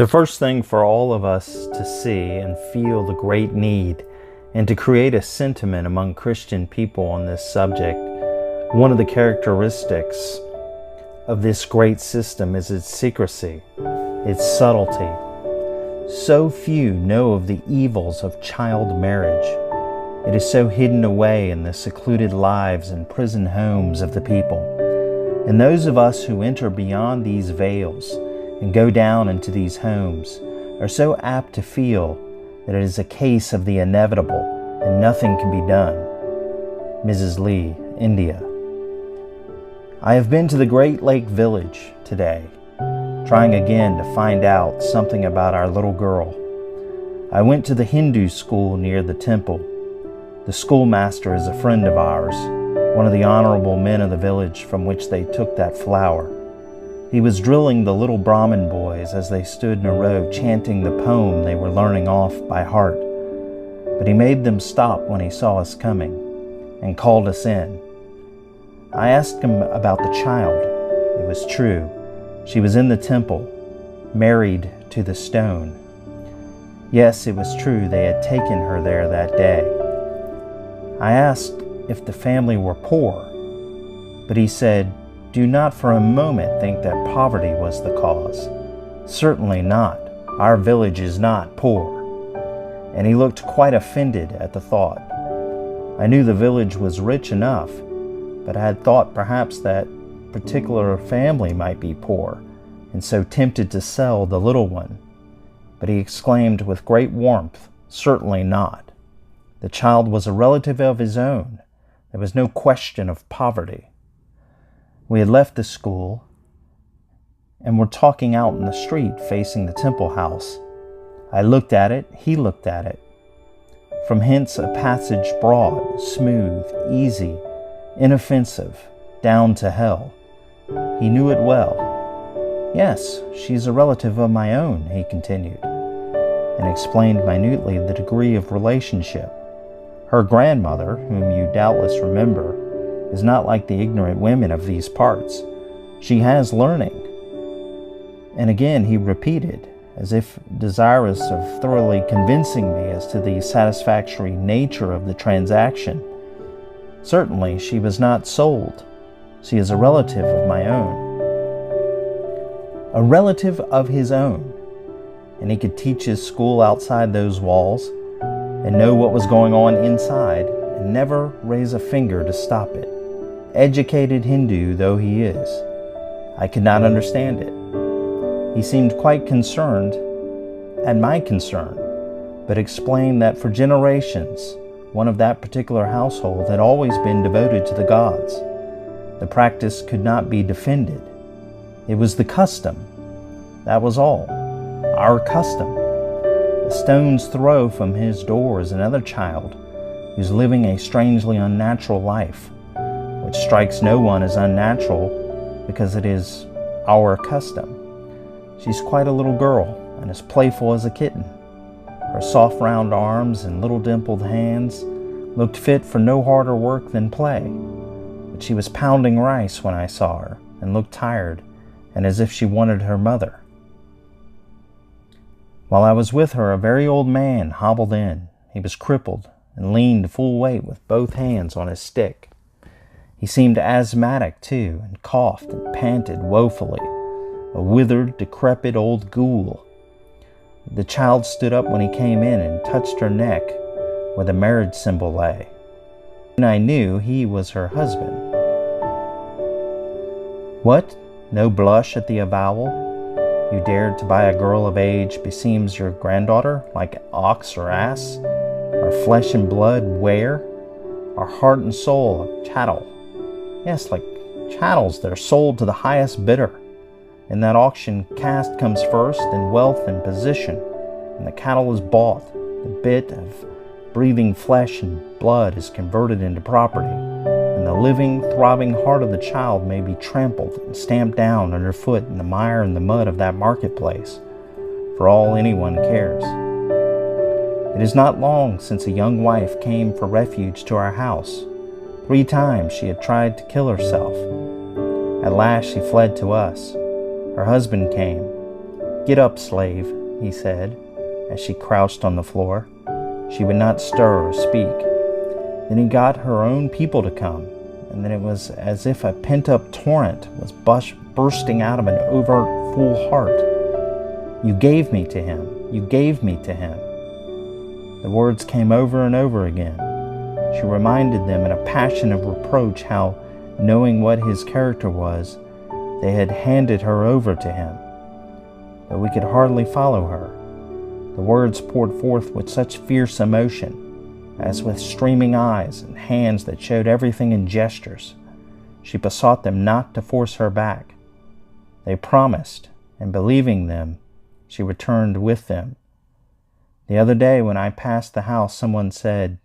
The first thing for all of us to see and feel the great need and to create a sentiment among Christian people on this subject, one of the characteristics of this great system is its secrecy, its subtlety. So few know of the evils of child marriage. It is so hidden away in the secluded lives and prison homes of the people. And those of us who enter beyond these veils and go down into these homes are so apt to feel that it is a case of the inevitable and nothing can be done. Mrs. Lee, India. I have been to the Great Lake Village today, trying again to find out something about our little girl. I went to the Hindu school near the temple. The schoolmaster is a friend of ours, one of the honorable men of the village from which they took that flower. He was drilling the little Brahmin boys as they stood in a row chanting the poem they were learning off by heart. But he made them stop when he saw us coming and called us in. I asked him about the child. It was true. She was in the temple, married to the stone. Yes, it was true they had taken her there that day. I asked if the family were poor, but he said, "Do not for a moment think that poverty was the cause. Certainly not. Our village is not poor." And he looked quite offended at the thought. I knew the village was rich enough, but I had thought perhaps that particular family might be poor, and so tempted to sell the little one. But he exclaimed with great warmth, "Certainly not. The child was a relative of his own. There was no question of poverty." We had left the school and were talking out in the street facing the temple house. I looked at it, he looked at it. From hence a passage broad, smooth, easy, inoffensive, down to hell. He knew it well. "Yes, she's a relative of my own," he continued, and explained minutely the degree of relationship. Her grandmother, whom you doubtless remember, is not like the ignorant women of these parts. She has learning. And again he repeated, as if desirous of thoroughly convincing me as to the satisfactory nature of the transaction. "Certainly she was not sold. She is a relative of my own." A relative of his own. And he could teach his school outside those walls and know what was going on inside and never raise a finger to stop it. Educated Hindu though he is, I could not understand it. He seemed quite concerned at my concern, but explained that for generations, one of that particular household had always been devoted to the gods. The practice could not be defended. It was the custom. That was all. Our custom. A stone's throw from his door is another child who's living a strangely unnatural life, which strikes no one as unnatural because it is our custom. She's quite a little girl and as playful as a kitten. Her soft round arms and little dimpled hands looked fit for no harder work than play. But she was pounding rice when I saw her and looked tired and as if she wanted her mother. While I was with her, a very old man hobbled in. He was crippled and leaned full weight with both hands on his stick. He seemed asthmatic too, and coughed and panted woefully, a withered, decrepit old ghoul. The child stood up when he came in and touched her neck where the marriage symbol lay. And I knew he was her husband. "What? No blush at the avowal? You dared to buy a girl of age beseems your granddaughter, like ox or ass? Our flesh and blood where? Our heart and soul a chattel. Yes, like chattels that are sold to the highest bidder. In that auction, caste comes first, then wealth and position, and the cattle is bought. The bit of breathing flesh and blood is converted into property, and the living, throbbing heart of the child may be trampled and stamped down underfoot in the mire and the mud of that marketplace, for all anyone cares. It is not long since a young wife came for refuge to our house. 3 times she had tried to kill herself. At last she fled to us. Her husband came. "Get up, slave," he said, as she crouched on the floor. She would not stir or speak. Then he got her own people to come, and then it was as if a pent-up torrent was bursting out of an overt full heart. "You gave me to him. You gave me to him." The words came over and over again. She reminded them in a passion of reproach how, knowing what his character was, they had handed her over to him. But we could hardly follow her. The words poured forth with such fierce emotion, as with streaming eyes and hands that showed everything in gestures. She besought them not to force her back. They promised, and believing them, she returned with them. The other day when I passed the house, someone said,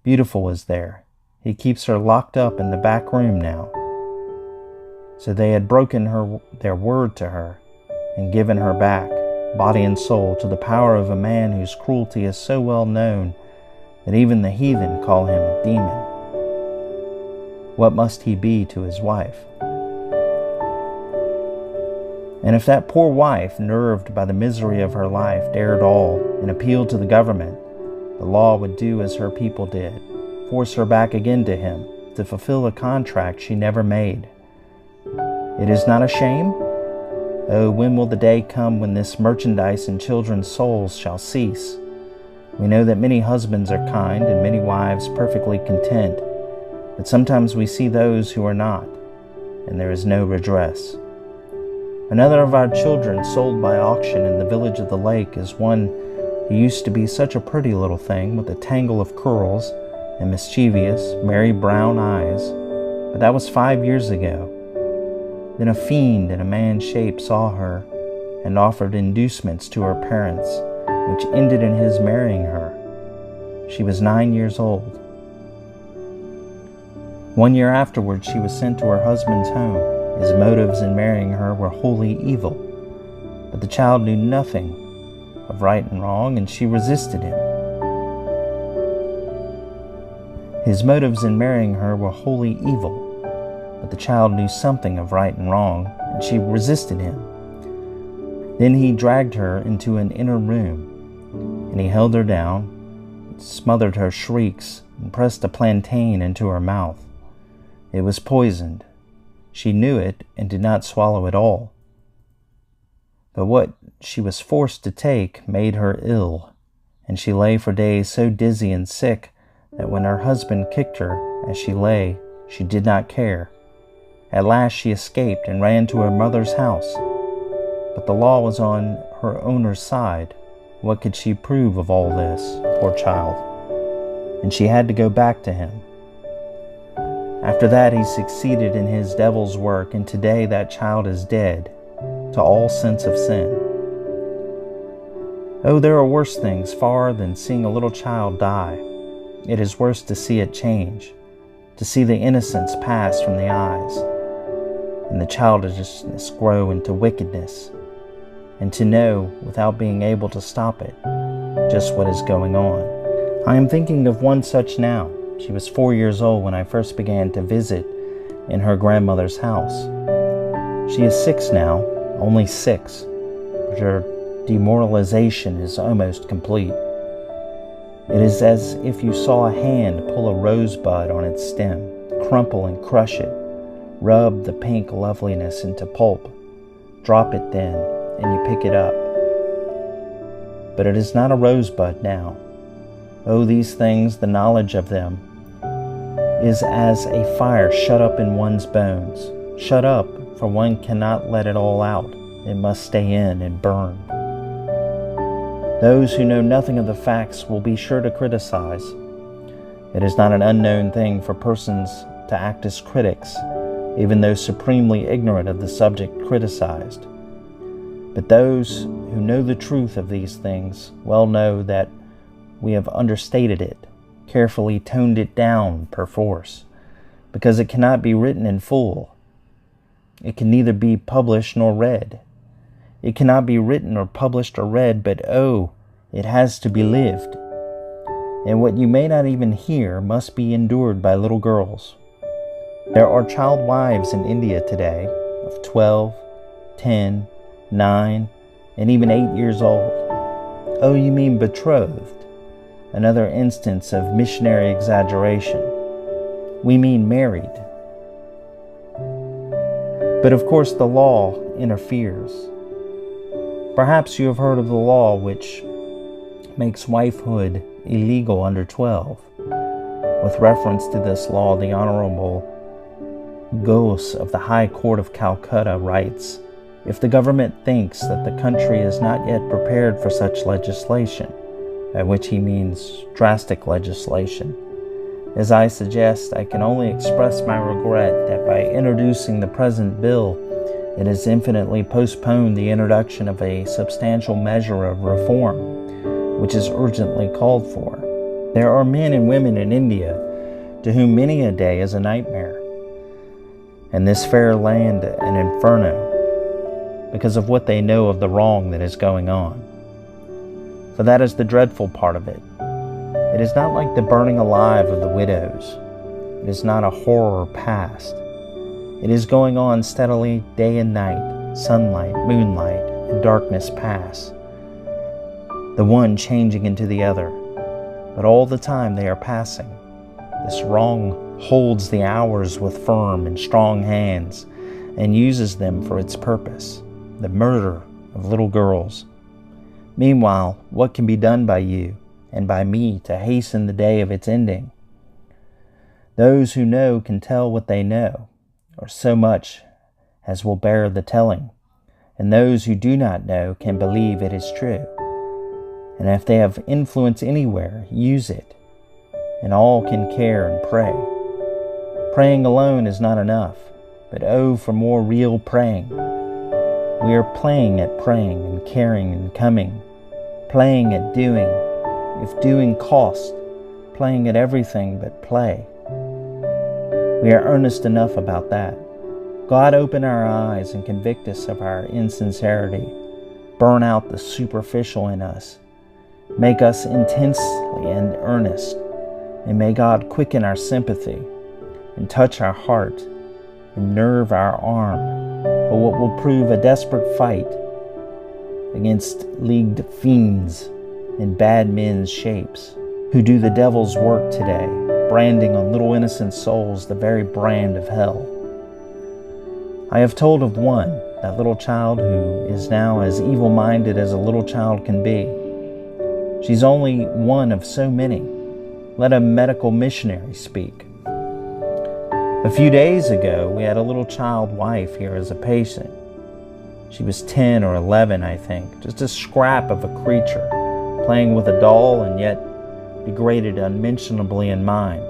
"Beautiful is there. He keeps her locked up in the back room now." So they had broken their word to her and given her back, body and soul, to the power of a man whose cruelty is so well known that even the heathen call him a demon. What must he be to his wife? And if that poor wife, nerved by the misery of her life, dared all and appealed to the government, the law would do as her people did, force her back again to him to fulfill a contract she never made. It is not a shame? Oh, when will the day come when this merchandise in children's souls shall cease? We know that many husbands are kind and many wives perfectly content, but sometimes we see those who are not, and there is no redress. Another of our children sold by auction in the village of the lake is one who used to be such a pretty little thing with a tangle of curls and mischievous, merry brown eyes, but that was 5 years ago. Then a fiend in a man's shape saw her and offered inducements to her parents, which ended in his marrying her. She was 9 years old. 1 year afterwards, she was sent to her husband's home. His motives in marrying her were wholly evil, but the child knew nothing of right and wrong, and she resisted him. His motives in marrying her were wholly evil, but the child knew something of right and wrong, and she resisted him. Then he dragged her into an inner room, and he held her down, smothered her shrieks, and pressed a plantain into her mouth. It was poisoned. She knew it and did not swallow it all. But what she was forced to take made her ill, and she lay for days so dizzy and sick that when her husband kicked her as she lay, she did not care. At last she escaped and ran to her mother's house. But the law was on her owner's side. What could she prove of all this, poor child? And she had to go back to him. After that, he succeeded in his devil's work, and today that child is dead to all sense of sin. Oh, there are worse things far than seeing a little child die. It is worse to see it change, to see the innocence pass from the eyes, and the childishness grow into wickedness, and to know, without being able to stop it, just what is going on. I am thinking of one such now. She was 4 years old when I first began to visit in her grandmother's house. She is 6 now, only 6, but her demoralization is almost complete. It is as if you saw a hand pull a rosebud on its stem, crumple and crush it, rub the pink loveliness into pulp, drop it then, and you pick it up. But it is not a rosebud now. Oh, these things, the knowledge of them, is as a fire shut up in one's bones. Shut up, for one cannot let it all out. It must stay in and burn. Those who know nothing of the facts will be sure to criticize. It is not an unknown thing for persons to act as critics, even though supremely ignorant of the subject criticized. But those who know the truth of these things well know that we have understated it, carefully toned it down perforce, because it cannot be written in full. It can neither be published nor read. It cannot be written or published or read, but oh, it has to be lived. And what you may not even hear must be endured by little girls. There are child wives in India today of 12, 10, 9, and even 8 years old. Oh, you mean betrothed? Another instance of missionary exaggeration. We mean married. But of course the law interferes. Perhaps you have heard of the law which makes wifehood illegal under 12. With reference to this law, the Honorable Ghose of the High Court of Calcutta writes, "If the government thinks that the country is not yet prepared for such legislation," by which he means drastic legislation, "as I suggest, I can only express my regret that by introducing the present bill, it has infinitely postponed the introduction of a substantial measure of reform, which is urgently called for. There are men and women in India to whom many a day is a nightmare, and this fair land an inferno, because of what they know of the wrong that is going on. For that is the dreadful part of it. It is not like the burning alive of the widows. It is not a horror past. It is going on steadily day and night, sunlight, moonlight, and darkness pass, the one changing into the other, but all the time they are passing. This wrong holds the hours with firm and strong hands and uses them for its purpose, the murder of little girls. Meanwhile, what can be done by you and by me to hasten the day of its ending? Those who know can tell what they know, or so much as will bear the telling, and those who do not know can believe it is true. And if they have influence anywhere, use it, and all can care and pray. Praying alone is not enough, but oh, for more real praying. We are playing at praying and caring and coming, playing at doing, if doing cost, playing at everything but play. We are earnest enough about that. God, open our eyes and convict us of our insincerity. Burn out the superficial in us. Make us intensely and earnest, and may God quicken our sympathy and touch our heart and nerve our arm for what will prove a desperate fight against leagued fiends in bad men's shapes who do the devil's work today, branding on little innocent souls the very brand of hell. I have told of one, that little child who is now as evil-minded as a little child can be. She's only one of so many. Let a medical missionary speak. A few days ago, we had a little child wife here as a patient. She was 10 or 11, I think, just a scrap of a creature, playing with a doll and yet degraded unmentionably in mind.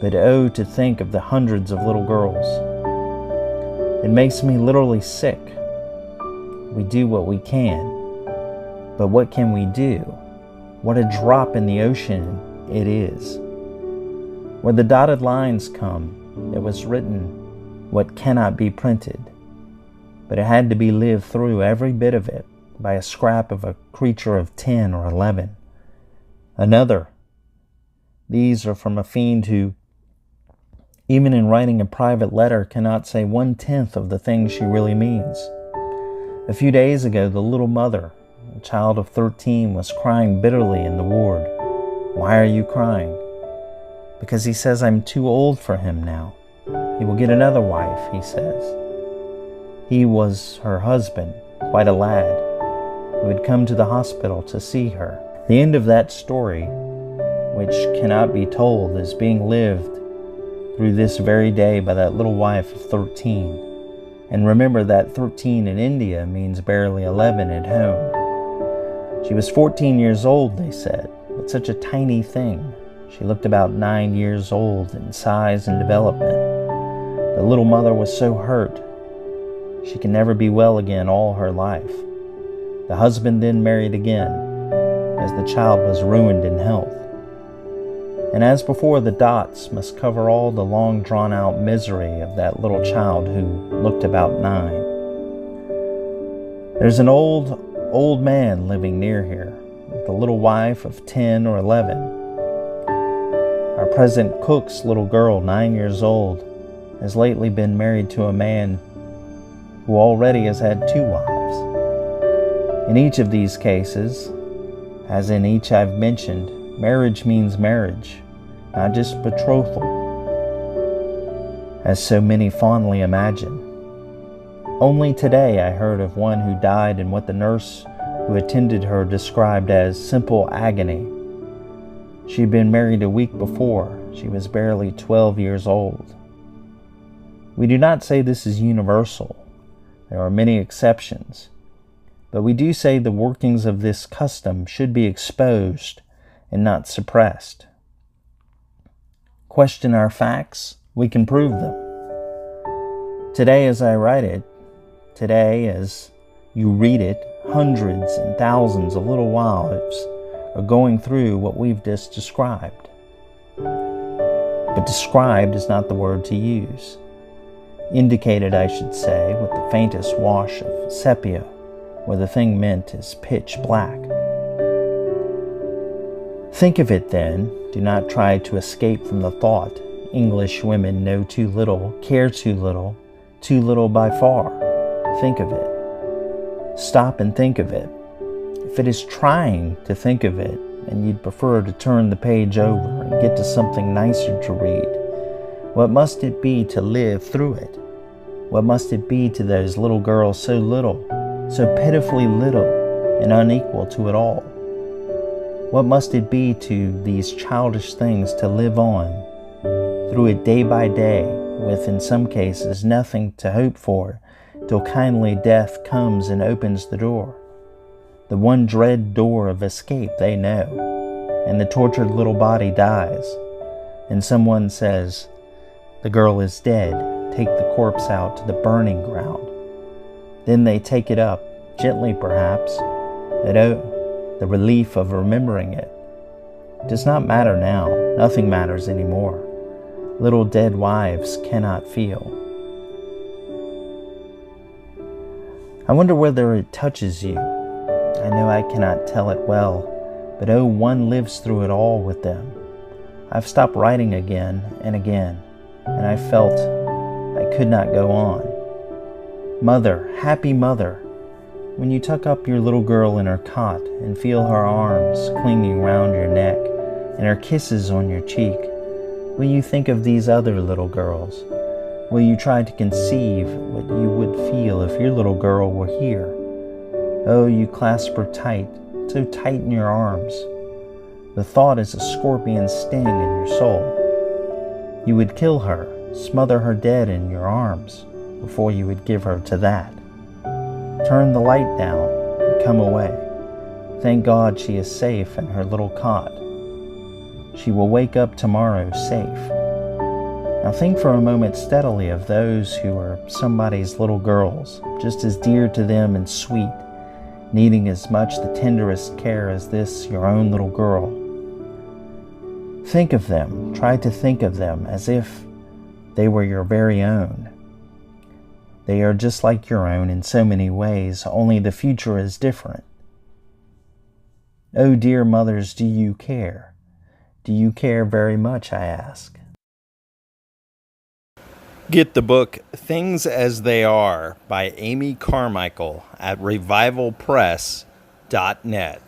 But oh, to think of the hundreds of little girls. It makes me literally sick. We do what we can. But what can we do? What a drop in the ocean it is. Where the dotted lines come, it was written what cannot be printed, but it had to be lived through, every bit of it, by a scrap of a creature of 10 or 11. Another. These are from a fiend who, even in writing a private letter, cannot say 1/10 of the things she really means. A few days ago, the little mother, a child of 13, was crying bitterly in the ward. Why are you crying? Because he says I'm too old for him now. He will get another wife, he says. He was her husband, quite a lad, who had come to the hospital to see her. The end of that story, which cannot be told, is being lived through this very day by that little wife of 13. And remember that 13 in India means barely 11 at home. She was 14 years old, they said, but such a tiny thing. She looked about 9 years old in size and development. The little mother was so hurt, she can never be well again all her life. The husband then married again, as the child was ruined in health. And as before, the dots must cover all the long drawn-out misery of that little child who looked about 9. There's an old man living near here, with a little wife of 10 or 11. Our present cook's little girl, 9 years old, has lately been married to a man who already has had 2 wives. In each of these cases, as in each I've mentioned, marriage means marriage, not just betrothal, as so many fondly imagine. Only today I heard of one who died in what the nurse who attended her described as simple agony. She'd been married a week before. She was barely 12 years old. We do not say this is universal. There are many exceptions. But we do say the workings of this custom should be exposed and not suppressed. Question our facts, we can prove them. Today as I write it, today as you read it, hundreds and thousands of little lives are going through what we've just described. But described is not the word to use. Indicated, I should say, with the faintest wash of sepia, where the thing meant is pitch black. Think of it then. Do not try to escape from the thought. English women know too little, care too little by far. Think of it. Stop and think of it. If it is trying to think of it, and you'd prefer to turn the page over and get to something nicer to read, what must it be to live through it? What must it be to those little girls so little, so pitifully little and unequal to it all? What must it be to these childish things to live on through it day by day with, in some cases, nothing to hope for till kindly death comes and opens the door, the one dread door of escape they know, and the tortured little body dies, and someone says, "The girl is dead, take the corpse out to the burning ground." Then they take it up, gently perhaps, and oh, the relief of remembering it. It does not matter now, nothing matters anymore. Little dead wives cannot feel. I wonder whether it touches you. I know I cannot tell it well, but oh, one lives through it all with them. I've stopped writing again and again, and I felt I could not go on. Mother, happy mother, when you tuck up your little girl in her cot and feel her arms clinging round your neck and her kisses on your cheek, will you think of these other little girls? Will you try to conceive what you would feel if your little girl were here? Oh, you clasp her tight, so tight in your arms. The thought is a scorpion sting in your soul. You would kill her, smother her dead in your arms, before you would give her to that. Turn the light down and come away. Thank God she is safe in her little cot. She will wake up tomorrow safe. Now think for a moment steadily of those who are somebody's little girls, just as dear to them and sweet, needing as much the tenderest care as this your own little girl. Think of them, try to think of them as if they were your very own. They are just like your own in so many ways, only the future is different. Oh, dear mothers, do you care? Do you care very much, I ask? Get the book Things as They Are by Amy Carmichael at revivalpress.net.